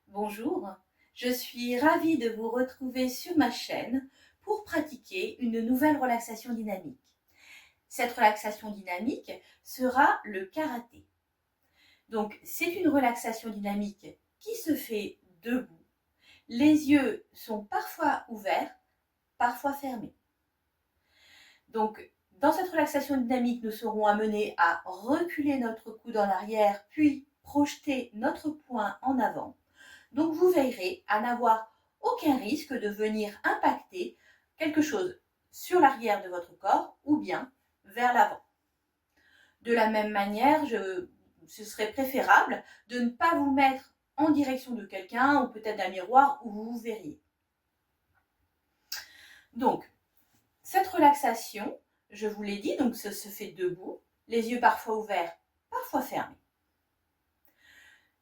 Bonjour, je suis ravie de vous retrouver sur ma chaîne pour pratiquer une nouvelle relaxation dynamique. Cette relaxation dynamique sera le karaté. Donc, c'est une relaxation dynamique qui se fait debout. Les yeux sont parfois ouverts, parfois fermés. Donc, dans cette relaxation dynamique, nous serons amenés à reculer notre coude en arrière, puis projeter notre poing en avant. Donc vous veillerez à n'avoir aucun risque de venir impacter quelque chose sur l'arrière de votre corps ou bien vers l'avant. De la même manière, ce serait préférable de ne pas vous mettre en direction de quelqu'un ou peut-être d'un miroir où vous vous verriez. Donc, cette relaxation, je vous l'ai dit, donc ça se fait debout, les yeux parfois ouverts, parfois fermés.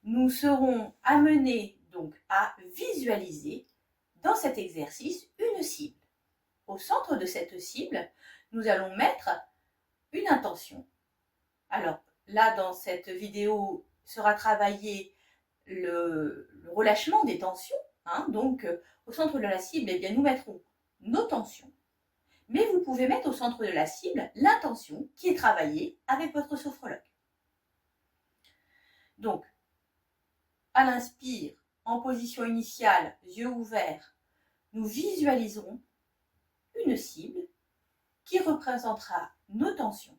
Nous serons amenés donc à visualiser dans cet exercice une cible. Au centre de cette cible, nous allons mettre une intention. Alors là, dans cette vidéo, sera travaillé le relâchement des tensions. Donc, au centre de la cible, eh bien, nous mettrons nos tensions. Mais vous pouvez mettre au centre de la cible l'intention qui est travaillée avec votre sophrologue. Donc, à l'inspire, en position initiale, yeux ouverts, nous visualiserons une cible qui représentera nos tensions.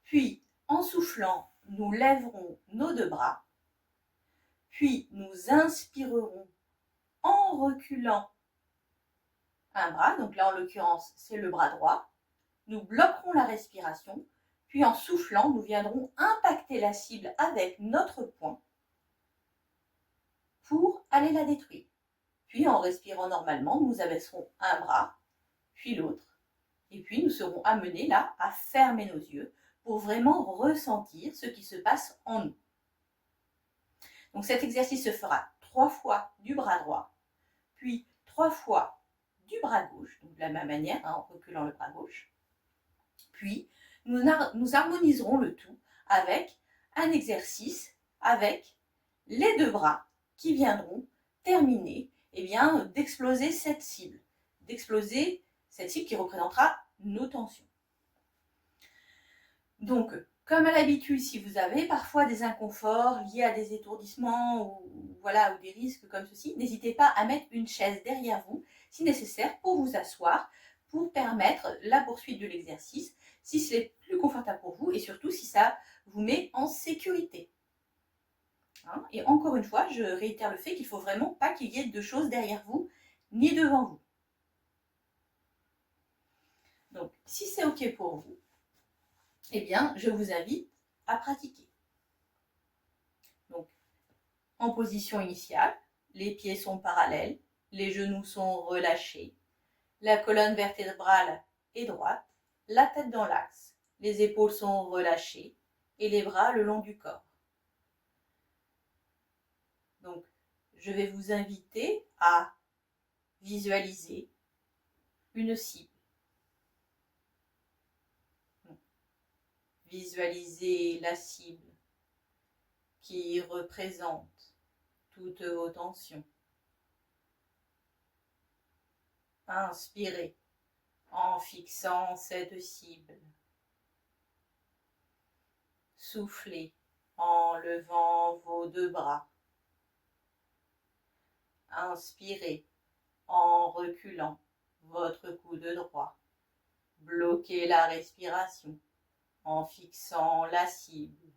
Puis, en soufflant, nous lèverons nos deux bras. Puis, nous inspirerons en reculant un bras. Donc là, en l'occurrence, c'est le bras droit. Nous bloquerons la respiration. Puis, en soufflant, nous viendrons impacter la cible avec notre poing pour aller la détruire. Puis, en respirant normalement, nous abaisserons un bras, puis l'autre. Et puis, nous serons amenés là à fermer nos yeux pour vraiment ressentir ce qui se passe en nous. Donc cet exercice se fera 3 fois du bras droit, puis 3 fois du bras gauche, donc de la même manière, en reculant le bras gauche. Puis nous harmoniserons le tout avec un exercice avec les deux bras qui viendront terminer d'exploser cette cible qui représentera nos tensions. Donc, comme à l'habitude, si vous avez parfois des inconforts liés à des étourdissements ou des risques comme ceci, n'hésitez pas à mettre une chaise derrière vous, si nécessaire, pour vous asseoir, pour permettre la poursuite de l'exercice, si c'est plus confortable pour vous et surtout si ça vous met en sécurité. Et encore une fois, je réitère le fait qu'il ne faut vraiment pas qu'il y ait de choses derrière vous ni devant vous. Donc, si c'est OK pour vous, eh bien, je vous invite à pratiquer. Donc, en position initiale, les pieds sont parallèles, les genoux sont relâchés, la colonne vertébrale est droite, la tête dans l'axe, les épaules sont relâchées et les bras le long du corps. Donc, je vais vous inviter à visualiser une cible. Visualisez la cible qui représente toutes vos tensions. Inspirez en fixant cette cible. Soufflez en levant vos deux bras. Inspirez en reculant votre coude droit. Bloquez la respiration en fixant la cible.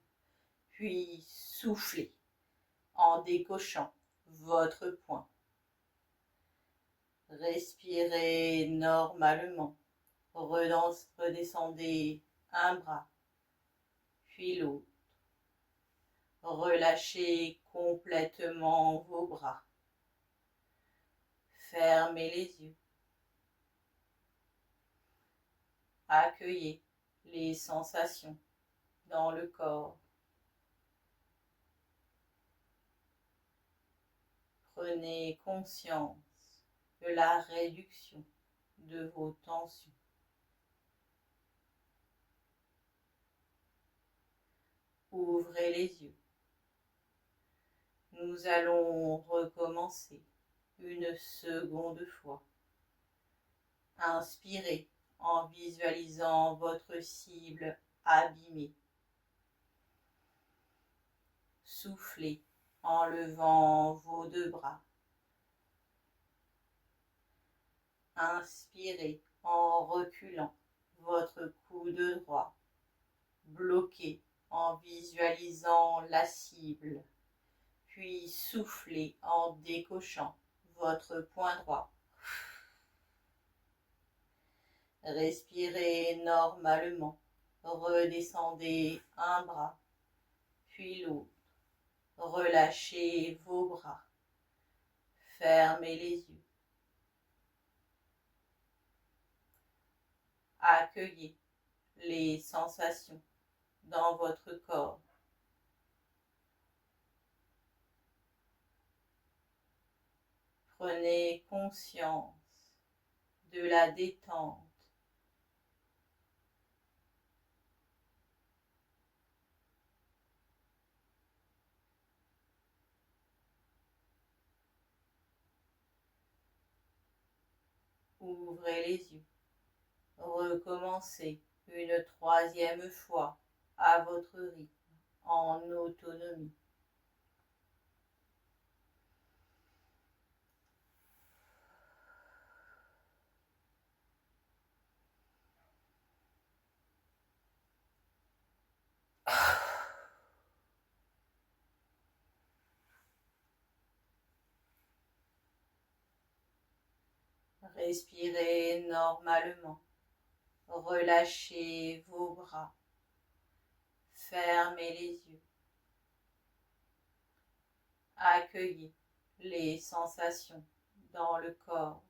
Puis soufflez en décochant votre poing. Respirez normalement. Redescendez un bras, puis l'autre. Relâchez complètement vos bras. Fermez les yeux. Accueillez les sensations dans le corps. Prenez conscience de la réduction de vos tensions. Ouvrez les yeux. Nous allons recommencer une seconde fois. Inspirez en visualisant votre cible abîmée. Soufflez en levant vos deux bras. Inspirez en reculant votre coude droit. Bloquez en visualisant la cible. Puis soufflez en décochant votre poing droit. Respirez normalement. Redescendez un bras, puis l'autre. Relâchez vos bras. Fermez les yeux. Accueillez les sensations dans votre corps. Prenez conscience de la détente. Ouvrez les yeux. Recommencez une troisième fois à votre rythme, en autonomie. Respirez normalement. Relâchez vos bras. Fermez les yeux. Accueillez les sensations dans le corps.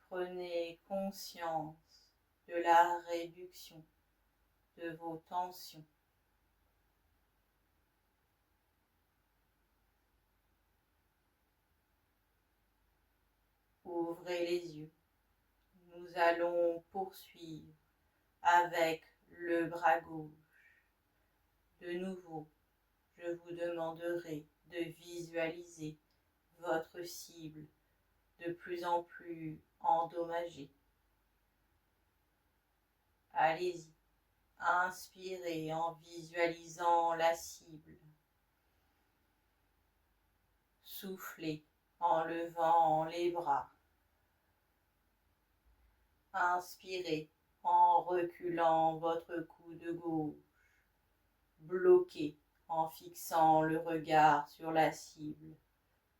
Prenez conscience de la réduction de vos tensions. Ouvrez les yeux. Nous allons poursuivre avec le bras gauche. De nouveau, je vous demanderai de visualiser votre cible de plus en plus endommagée. Allez-y, inspirez en visualisant la cible. Soufflez en levant les bras. Inspirez en reculant votre coude gauche. Bloquez en fixant le regard sur la cible.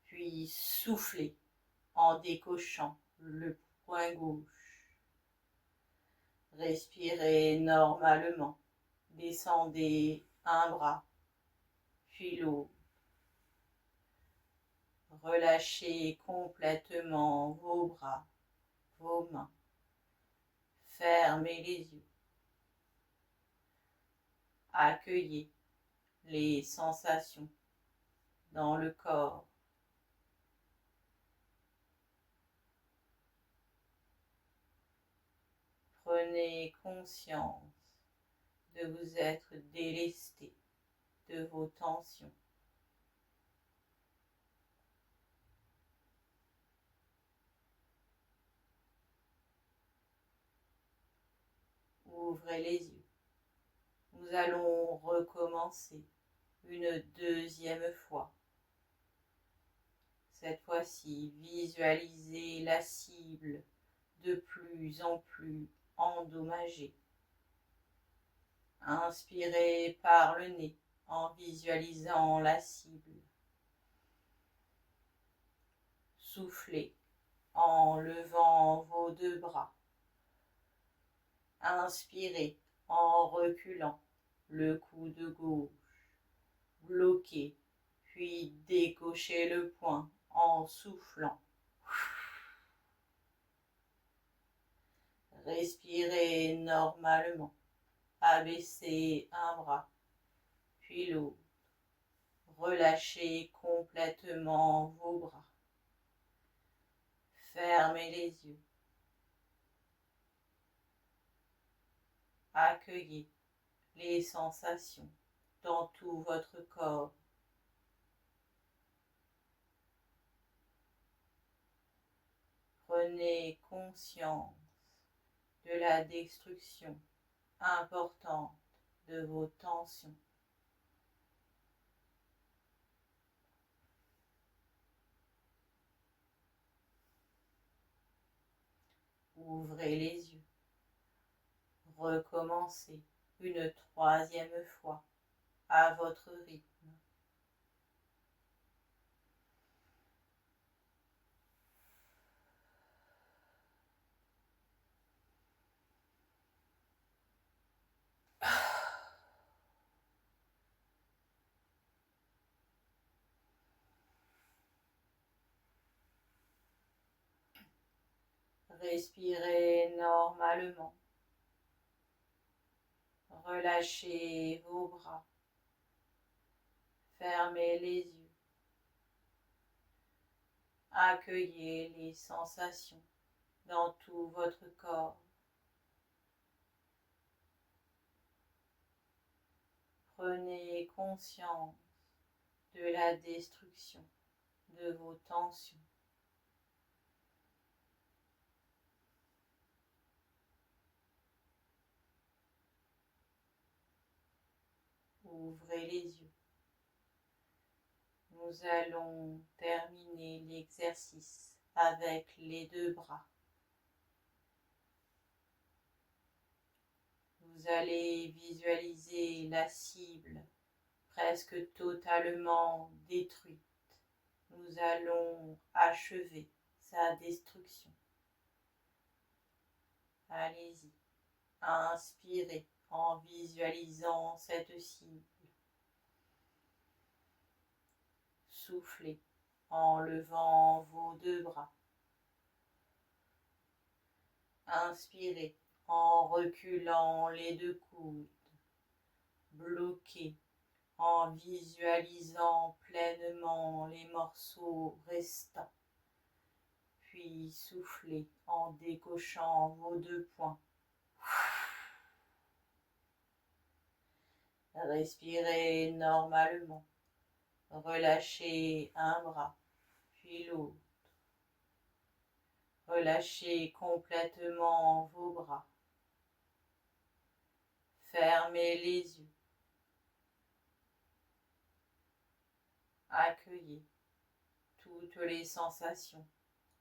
Puis soufflez en décochant le poing gauche. Respirez normalement. Descendez un bras, puis l'autre. Relâchez complètement vos bras, vos mains. Fermez les yeux. Accueillez les sensations dans le corps. Prenez conscience de vous être délesté de vos tensions. Ouvrez les yeux. Nous allons recommencer une deuxième fois. Cette fois-ci, visualisez la cible de plus en plus endommagée. Inspirez par le nez en visualisant la cible. Soufflez en levant vos deux bras. Inspirez en reculant le coude gauche. Bloquez, puis décochez le poing en soufflant. Respirez normalement. Abaissez un bras, puis l'autre. Relâchez complètement vos bras. Fermez les yeux. Accueillez les sensations dans tout votre corps. Prenez conscience de la destruction importante de vos tensions. Ouvrez les yeux. Recommencez une troisième fois à votre rythme. Respirez normalement. Relâchez vos bras. Fermez les yeux. Accueillez les sensations dans tout votre corps. Prenez conscience de la destruction de vos tensions. Ouvrez les yeux. Nous allons terminer l'exercice avec les deux bras. Vous allez visualiser la cible presque totalement détruite. Nous allons achever sa destruction. Allez-y, inspirez en visualisant cette cible. Soufflez en levant vos deux bras. Inspirez en reculant les deux coudes. Bloquez en visualisant pleinement les morceaux restants. Puis soufflez en décochant vos deux poings. Respirez normalement. Relâchez un bras, puis l'autre. Relâchez complètement vos bras. Fermez les yeux. Accueillez toutes les sensations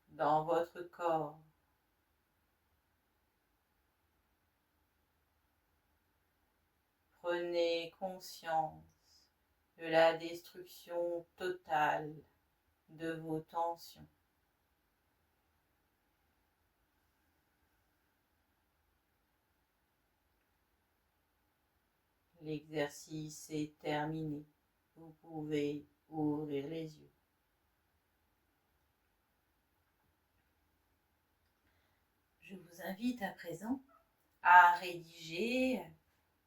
dans votre corps. Prenez conscience de la destruction totale de vos tensions. L'exercice est terminé. Vous pouvez ouvrir les yeux. Je vous invite à présent à rédiger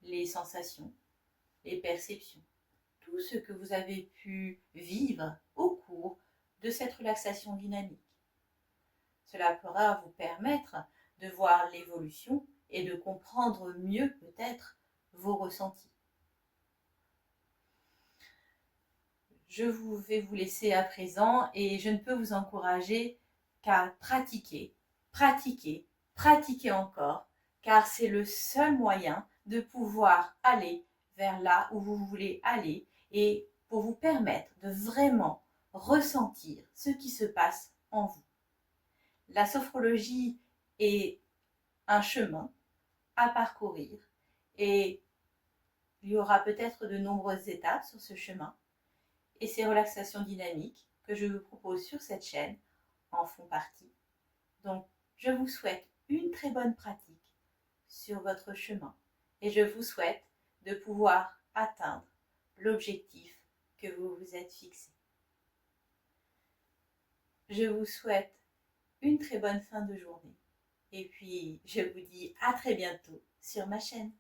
les sensations, les perceptions, tout ce que vous avez pu vivre au cours de cette relaxation dynamique. Cela pourra vous permettre de voir l'évolution et de comprendre mieux peut-être vos ressentis. Je vais vous laisser à présent et je ne peux vous encourager qu'à pratiquer, pratiquer, pratiquer encore, car c'est le seul moyen de pouvoir aller vers là où vous voulez aller et pour vous permettre de vraiment ressentir ce qui se passe en vous. La sophrologie est un chemin à parcourir et il y aura peut-être de nombreuses étapes sur ce chemin et ces relaxations dynamiques que je vous propose sur cette chaîne en font partie. Donc, je vous souhaite une très bonne pratique sur votre chemin et je vous souhaite de pouvoir atteindre l'objectif que vous vous êtes fixé. Je vous souhaite une très bonne fin de journée et puis je vous dis à très bientôt sur ma chaîne.